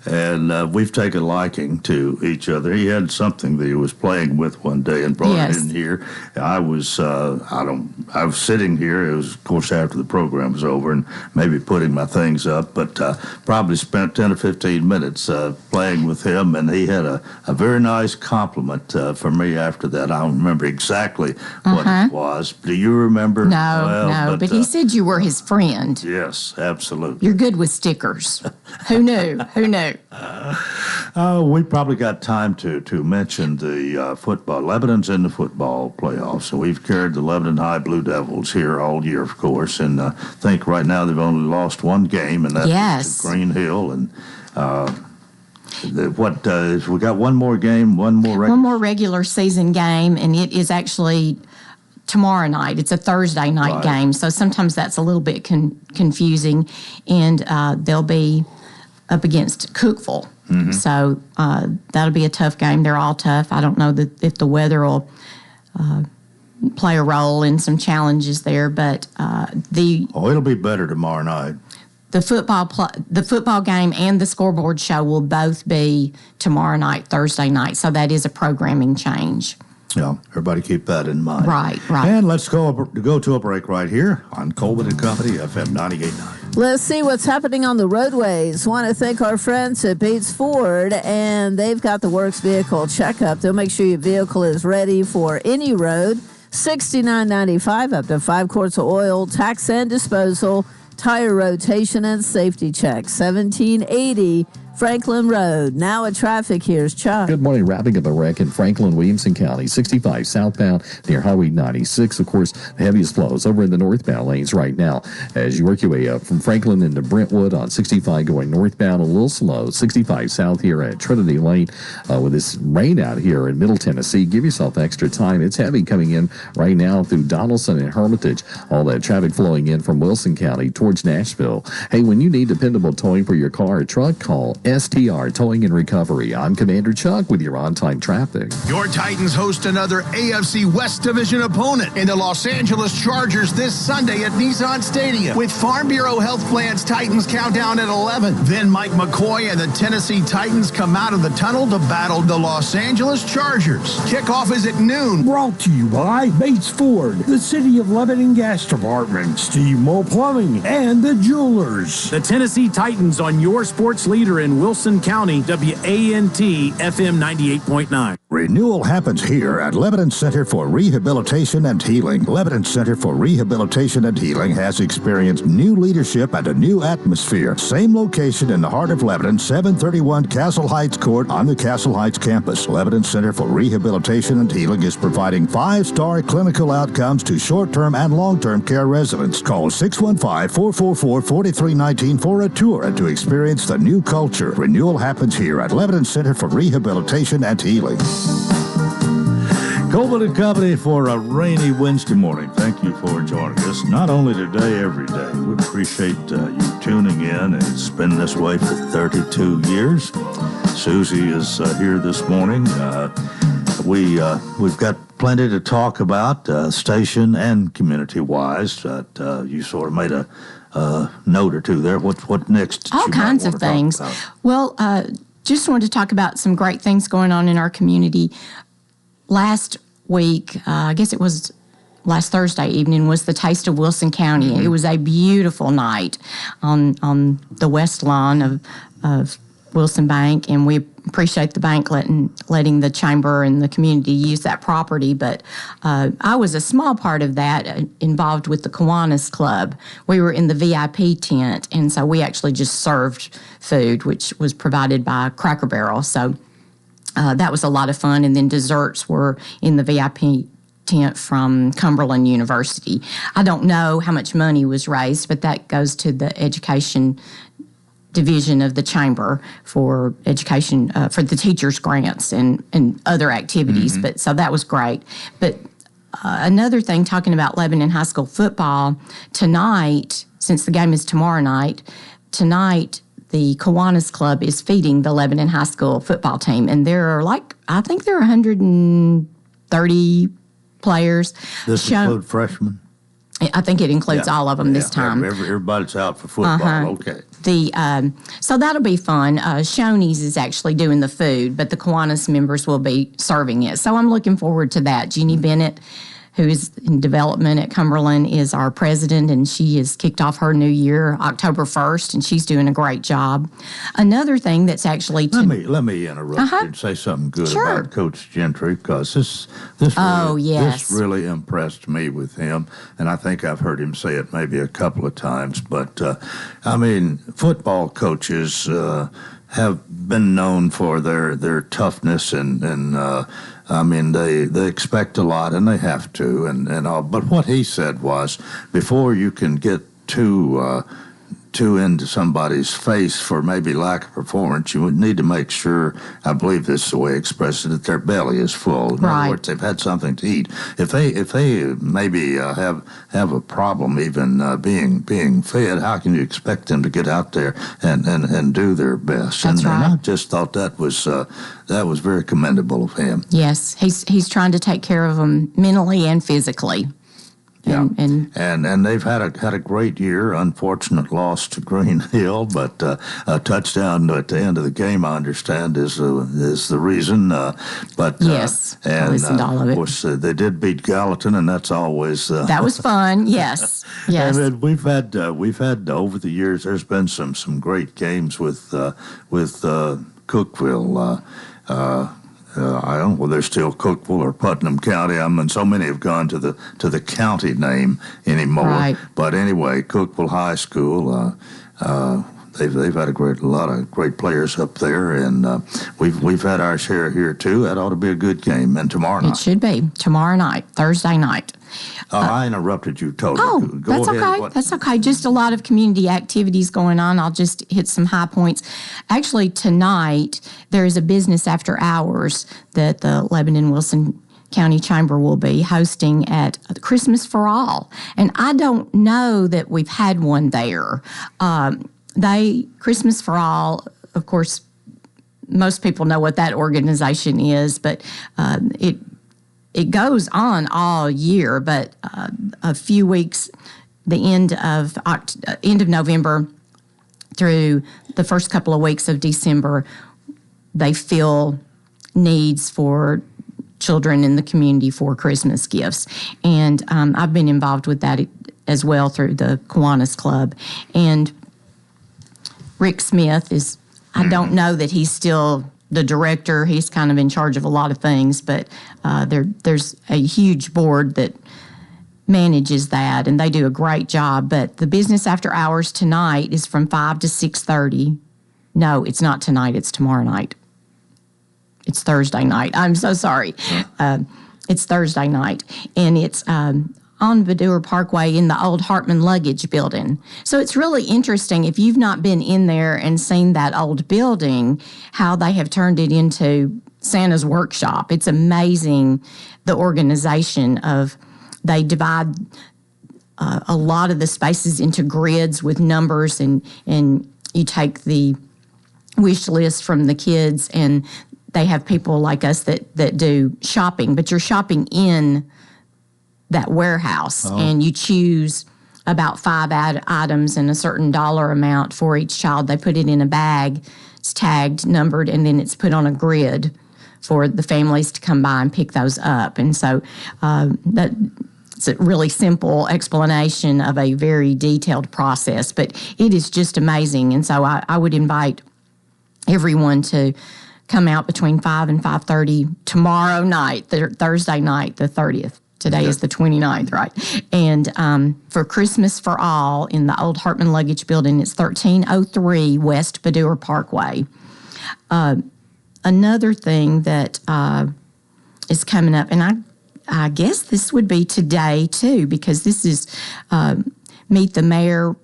and we've taken liking to each other. He had something that he was playing with one day and brought it in here. I was sitting here. It was, of course, after the program was over, and maybe putting my things up, but probably spent 10 or 15 minutes playing with him, and he had a very nice compliment for me after that. I don't remember exactly what it was. Do you remember? No, but he said you were his friend. Yes, absolutely. You're good with stickers. Who knew? Who knew? We probably got time to mention the football. Lebanon's in the football playoffs, so we've carried the Lebanon High Blue Devils here all year, of course, and I think right now they've only lost one game, and that's Green Hill. And we got one more game, one more regular season game, and it is actually tomorrow night. It's a Thursday night game, so sometimes that's a little bit confusing, and they'll be up against Cookeville. Mm-hmm. So that'll be a tough game. They're all tough. I don't know if the weather will play a role in some challenges there, but it'll be better tomorrow night. The football game and the scoreboard show will both be tomorrow night, Thursday night. So that is a programming change. Yeah, everybody keep that in mind. Right. And let's go to a break right here on Coleman and Company, FM 98.9. Let's see what's happening on the roadways. Want to thank our friends at Bates Ford, and they've got the Works Vehicle Checkup. They'll make sure your vehicle is ready for any road. $69.95, up to 5 quarts of oil, tax and disposal, tire rotation and safety check. 1780 Franklin Road. Now at traffic, here's Chuck. Good morning. Wrapping up a wreck in Franklin, Williamson County, 65 southbound near Highway 96. Of course, the heaviest flows over in the northbound lanes right now. As you work your way up from Franklin into Brentwood on 65 going northbound, a little slow. 65 south here at Trinity Lane. With this rain out here in Middle Tennessee, give yourself extra time. It's heavy coming in right now through Donaldson and Hermitage. All that traffic flowing in from Wilson County towards Nashville. Hey, when you need dependable towing for your car or truck, call STR Towing and Recovery. I'm Commander Chuck with your on-time traffic. Your Titans host another AFC West Division opponent in the Los Angeles Chargers this Sunday at Nissan Stadium with Farm Bureau Health Plan's Titans countdown at 11. Then Mike McCoy and the Tennessee Titans come out of the tunnel to battle the Los Angeles Chargers. Kickoff is at noon. Brought to you by Bates Ford, the City of Lebanon Gas Department, Steve Moe Plumbing, and the Jewelers. The Tennessee Titans on your sports leader in Wilson County, WANT FM 98.9. Renewal happens here at Lebanon Center for Rehabilitation and Healing. Lebanon Center for Rehabilitation and Healing has experienced new leadership and a new atmosphere. Same location in the heart of Lebanon, 731 Castle Heights Court on the Castle Heights campus. Lebanon Center for Rehabilitation and Healing is providing 5-star clinical outcomes to short-term and long-term care residents. Call 615-444-4319 for a tour and to experience the new culture. Renewal happens here at Lebanon Center for Rehabilitation and Healing. Coleman and Company for a rainy Wednesday morning. Thank you for joining us. Not only today, every day. We appreciate you tuning in, and it's been this way for 32 years. Susie is here this morning. We've got plenty to talk about, station and community-wise. You sort of made a note or two there. What next? All kinds of things. Well, just wanted to talk about some great things going on in our community. Last week, I guess it was last Thursday evening, was the Taste of Wilson County. Mm-hmm. It was a beautiful night on the west lawn of Wilson Bank, and we appreciate the bank letting the chamber and the community use that property. But I was a small part of that, involved with the Kiwanis Club. We were in the VIP tent, and so we actually just served food, which was provided by Cracker Barrel. So that was a lot of fun. And then desserts were in the VIP tent from Cumberland University. I don't know how much money was raised, but that goes to the education division of the chamber for education, for the teachers' grants and other activities. Mm-hmm. But so that was great. But another thing, talking about Lebanon High School football, tonight, since the game is tomorrow night, tonight the Kiwanis Club is feeding the Lebanon High School football team. And there are I think there are 130 players. This include freshmen? I think it includes all of them this time. Everybody's out for football. Okay. So that'll be fun. Shoney's is actually doing the food, but the Kiwanis members will be serving it. So I'm looking forward to that. Jeannie Bennett, who is in development at Cumberland, is our president, and she has kicked off her new year October 1st, and she's doing a great job. Another thing that's actually... Let me interrupt you and say something good about Coach Gentry, because this really impressed me with him, and I think I've heard him say it maybe a couple of times. But, football coaches have been known for their toughness and they expect a lot, and they have to, and all. But what he said was, before you can get too into somebody's face for maybe lack of performance, you would need to make sure, I believe this is the way he expressed it, that their belly is full. In other words, they've had something to eat. If they maybe have a problem even being fed, how can you expect them to get out there and do their best? That's right. And I just thought that was very commendable of him. Yes, he's trying to take care of them mentally and physically. Yeah, and they've had a great year. Unfortunate loss to Green Hill, but a touchdown at the end of the game, I understand, is the reason. Yes, I listened to all of it. Of course, they did beat Gallatin, and that's always that was fun. Yes. And then we've had over the years. There's been some great games with Cookeville. I don't know whether they're still Cookeville or Putnam County. And so many have gone to the county name anymore. Right. But anyway, Cookeville High School, they've had a lot of great players up there, and we've had our share here too. That ought to be a good game. And tomorrow night, it should be tomorrow night, Thursday night. I interrupted you totally. Oh, Go that's ahead. okay. That's okay. Just a lot of community activities going on. I'll just hit some high points. Actually, tonight, there is a business after hours that the Lebanon Wilson County Chamber will be hosting at Christmas for All. And I don't know that we've had one there. Christmas for All, of course, most people know what that organization is, but it goes on all year, but a few weeks, the end of November through the first couple of weeks of December, they fill needs for children in the community for Christmas gifts. And I've been involved with that as well through the Kiwanis Club. And Rick Smith is, I don't know that he's still the director. He's kind of in charge of a lot of things, but there's a huge board that manages that, and they do a great job. But the business after hours tonight is from 5 to 6:30. No, it's not tonight. It's tomorrow night. It's Thursday night. I'm so sorry. It's Thursday night, and it's on Baddour Parkway in the old Hartman Luggage Building. So it's really interesting, if you've not been in there and seen that old building, how they have turned it into Santa's workshop. It's amazing, the organization of, they divide a lot of the spaces into grids with numbers, and you take the wish list from the kids, and they have people like us that do shopping, but you're shopping in that warehouse, and you choose about 5 items and a certain dollar amount for each child. They put it in a bag, it's tagged, numbered, and then it's put on a grid for the families to come by and pick those up. And so it's a really simple explanation of a very detailed process, but it is just amazing. And so I would invite everyone to come out between 5 and 5:30 tomorrow night, Thursday night, the 30th. Today is the 29th, right? And for Christmas for All in the old Hartman Luggage Building, it's 1303 West Baddour Parkway. Another thing that is coming up, and I guess this would be today too, because this is Meet the Mayor.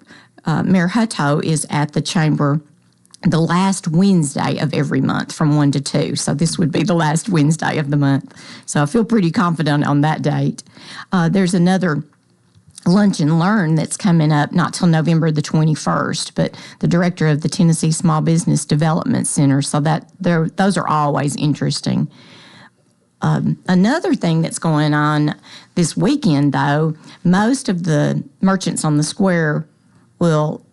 Mayor Hutto is at the Chamber the last Wednesday of every month from 1 to 2. So this would be the last Wednesday of the month. So I feel pretty confident on that date. There's another Lunch and Learn that's coming up not till November the 21st, but the director of the Tennessee Small Business Development Center. So those are always interesting. Another thing that's going on this weekend, though, most of the merchants on the square will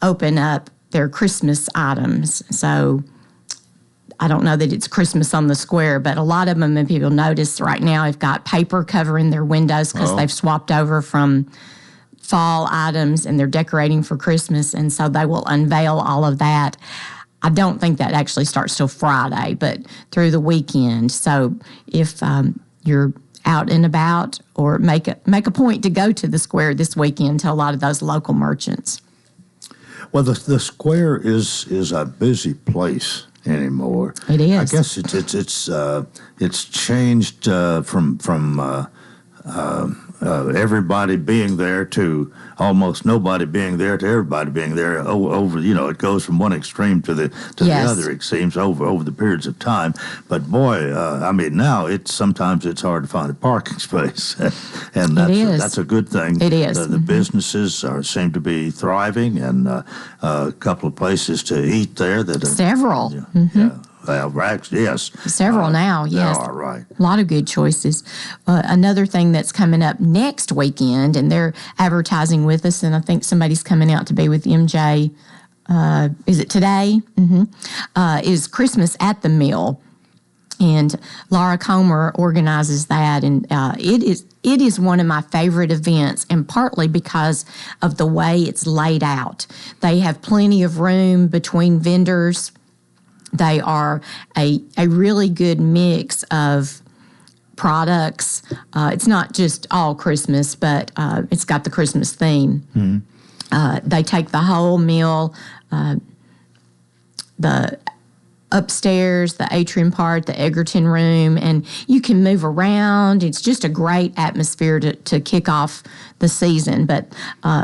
open up their Christmas items. So I don't know that it's Christmas on the square, but a lot of them, and people notice right now, have got paper covering their windows because they've swapped over from fall items and they're decorating for Christmas, and so they will unveil all of that. I don't think that actually starts till Friday, but through the weekend. So if you're out and about, or make a point to go to the square this weekend to a lot of those local merchants. Well, the square is a busy place anymore. It is. I guess it's changed from everybody being there to almost nobody being there to everybody being there. Over, it goes from one extreme to the other. It seems over the periods of time. But boy, now sometimes it's hard to find a parking space, and that's a good thing. It is. The businesses seem to be thriving, and a couple of places to eat there. Several. Well, yes. Several now, yes. All right. A lot of good choices. Another thing that's coming up next weekend, and they're advertising with us, and I think somebody's coming out to be with MJ. Is it today? Is Christmas at the Mill. And Laura Comer organizes that, and it is one of my favorite events, and partly because of the way it's laid out. They have plenty of room between vendors. They are a really good mix of products. It's not just all Christmas, but it's got the Christmas theme. Mm-hmm. They take the whole meal, the upstairs, the atrium part, the Egerton room, and you can move around. It's just a great atmosphere to kick off the season. But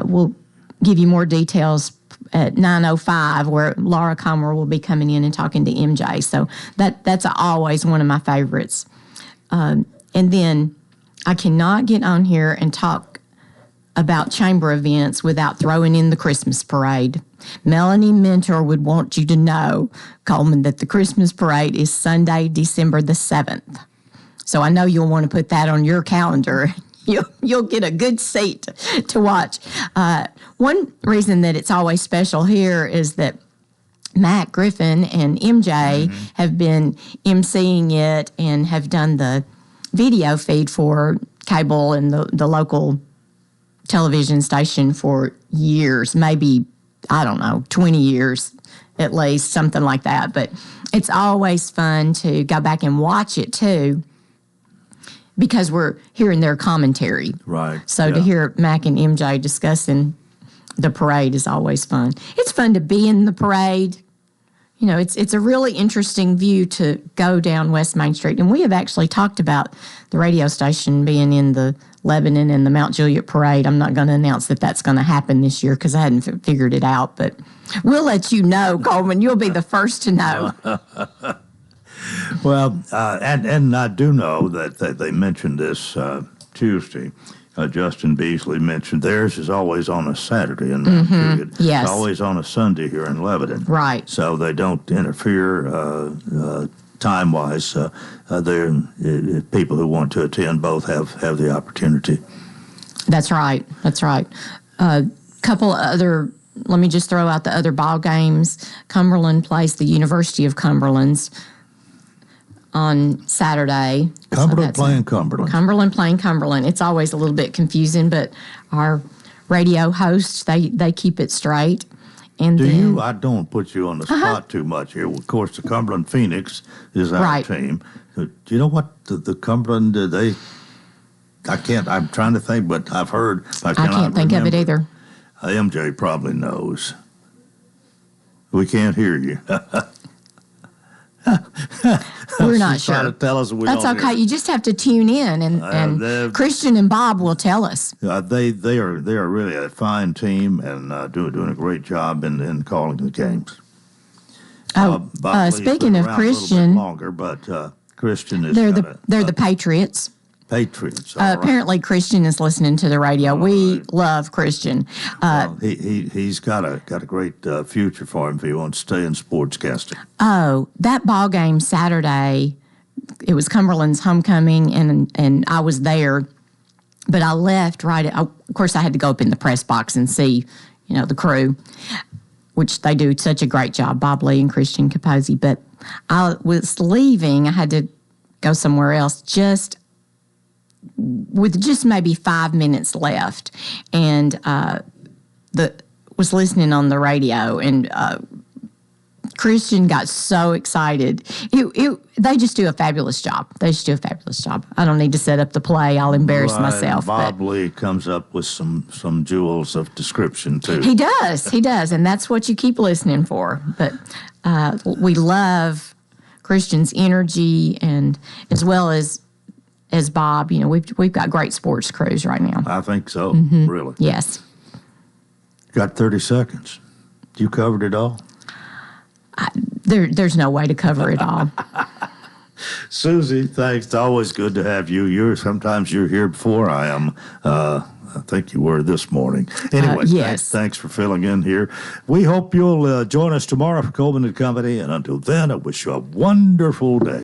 we'll give you more details at 9:05, where Laura Comer will be coming in and talking to MJ. So that's always one of my favorites. And then I cannot get on here and talk about chamber events without throwing in the Christmas parade. Melanie Mentor would want you to know, Coleman, that the Christmas parade is Sunday, December the 7th. So I know you'll want to put that on your calendar. You'll get a good seat to watch. One reason that it's always special here is that Matt Griffin and MJ have been emceeing it and have done the video feed for cable and the local television station for years, maybe, 20 years at least, something like that. But it's always fun to go back and watch it too, because we're hearing their commentary. Right. So to hear Mac and MJ discussing the parade is always fun. It's fun to be in the parade. It's a really interesting view to go down West Main Street. And we have actually talked about the radio station being in the Lebanon and the Mount Juliet parade. I'm not going to announce that that's going to happen this year because I hadn't figured it out. But we'll let you know, Coleman. You'll be the first to know. Well, and I do know that they mentioned this Tuesday. Justin Beasley mentioned theirs is always on a Saturday in Mount Juliet. Yes. It's always on a Sunday here in Lebanon. Right. So they don't interfere time-wise. People who want to attend both have the opportunity. That's right. Couple other, let me just throw out the other ball games. Cumberland plays the University of Cumberland's on Saturday. Cumberland playing Cumberland. Cumberland playing Cumberland. It's always a little bit confusing, but our radio hosts, they keep it straight. And I don't put you on the spot too much here. Of course, the Cumberland Phoenix is our team. Do you know what the Cumberland, I'm trying to think, but I've heard. I can't think of it either. MJ probably knows. We can't hear you. We're not sure. To tell us That's okay. You just have to tune in, and Christian and Bob will tell us. They are really a fine team and doing a great job in calling the games. Bob Lee's speaking been of around Christian, a little bit longer, but Christian is they're the Patriots. Patriots. All right. Apparently, Christian is listening to the radio. We love Christian. He's got a great future for him if he wants to stay in sportscasting. Oh, that ball game Saturday, it was Cumberland's homecoming, and I was there, but I left of course, I had to go up in the press box and see, the crew, which they do such a great job, Bob Lee and Christian Capozzi. But I was leaving. I had to go somewhere else with just maybe 5 minutes left, and was listening on the radio, and Christian got so excited. They just do a fabulous job. I don't need to set up the play. I'll embarrass myself. Bob Lee comes up with some jewels of description, too. He does, and that's what you keep listening for. But we love Christian's energy, and as well as Bob, we've got great sports crews right now. I think so, really. Yes. Got 30 seconds. You covered it all? There's no way to cover it all. Susie, thanks. It's always good to have you. Sometimes you're here before I am. I think you were this morning. Anyway, yes. Thanks for filling in here. We hope you'll join us tomorrow for Coleman & Company. And until then, I wish you a wonderful day.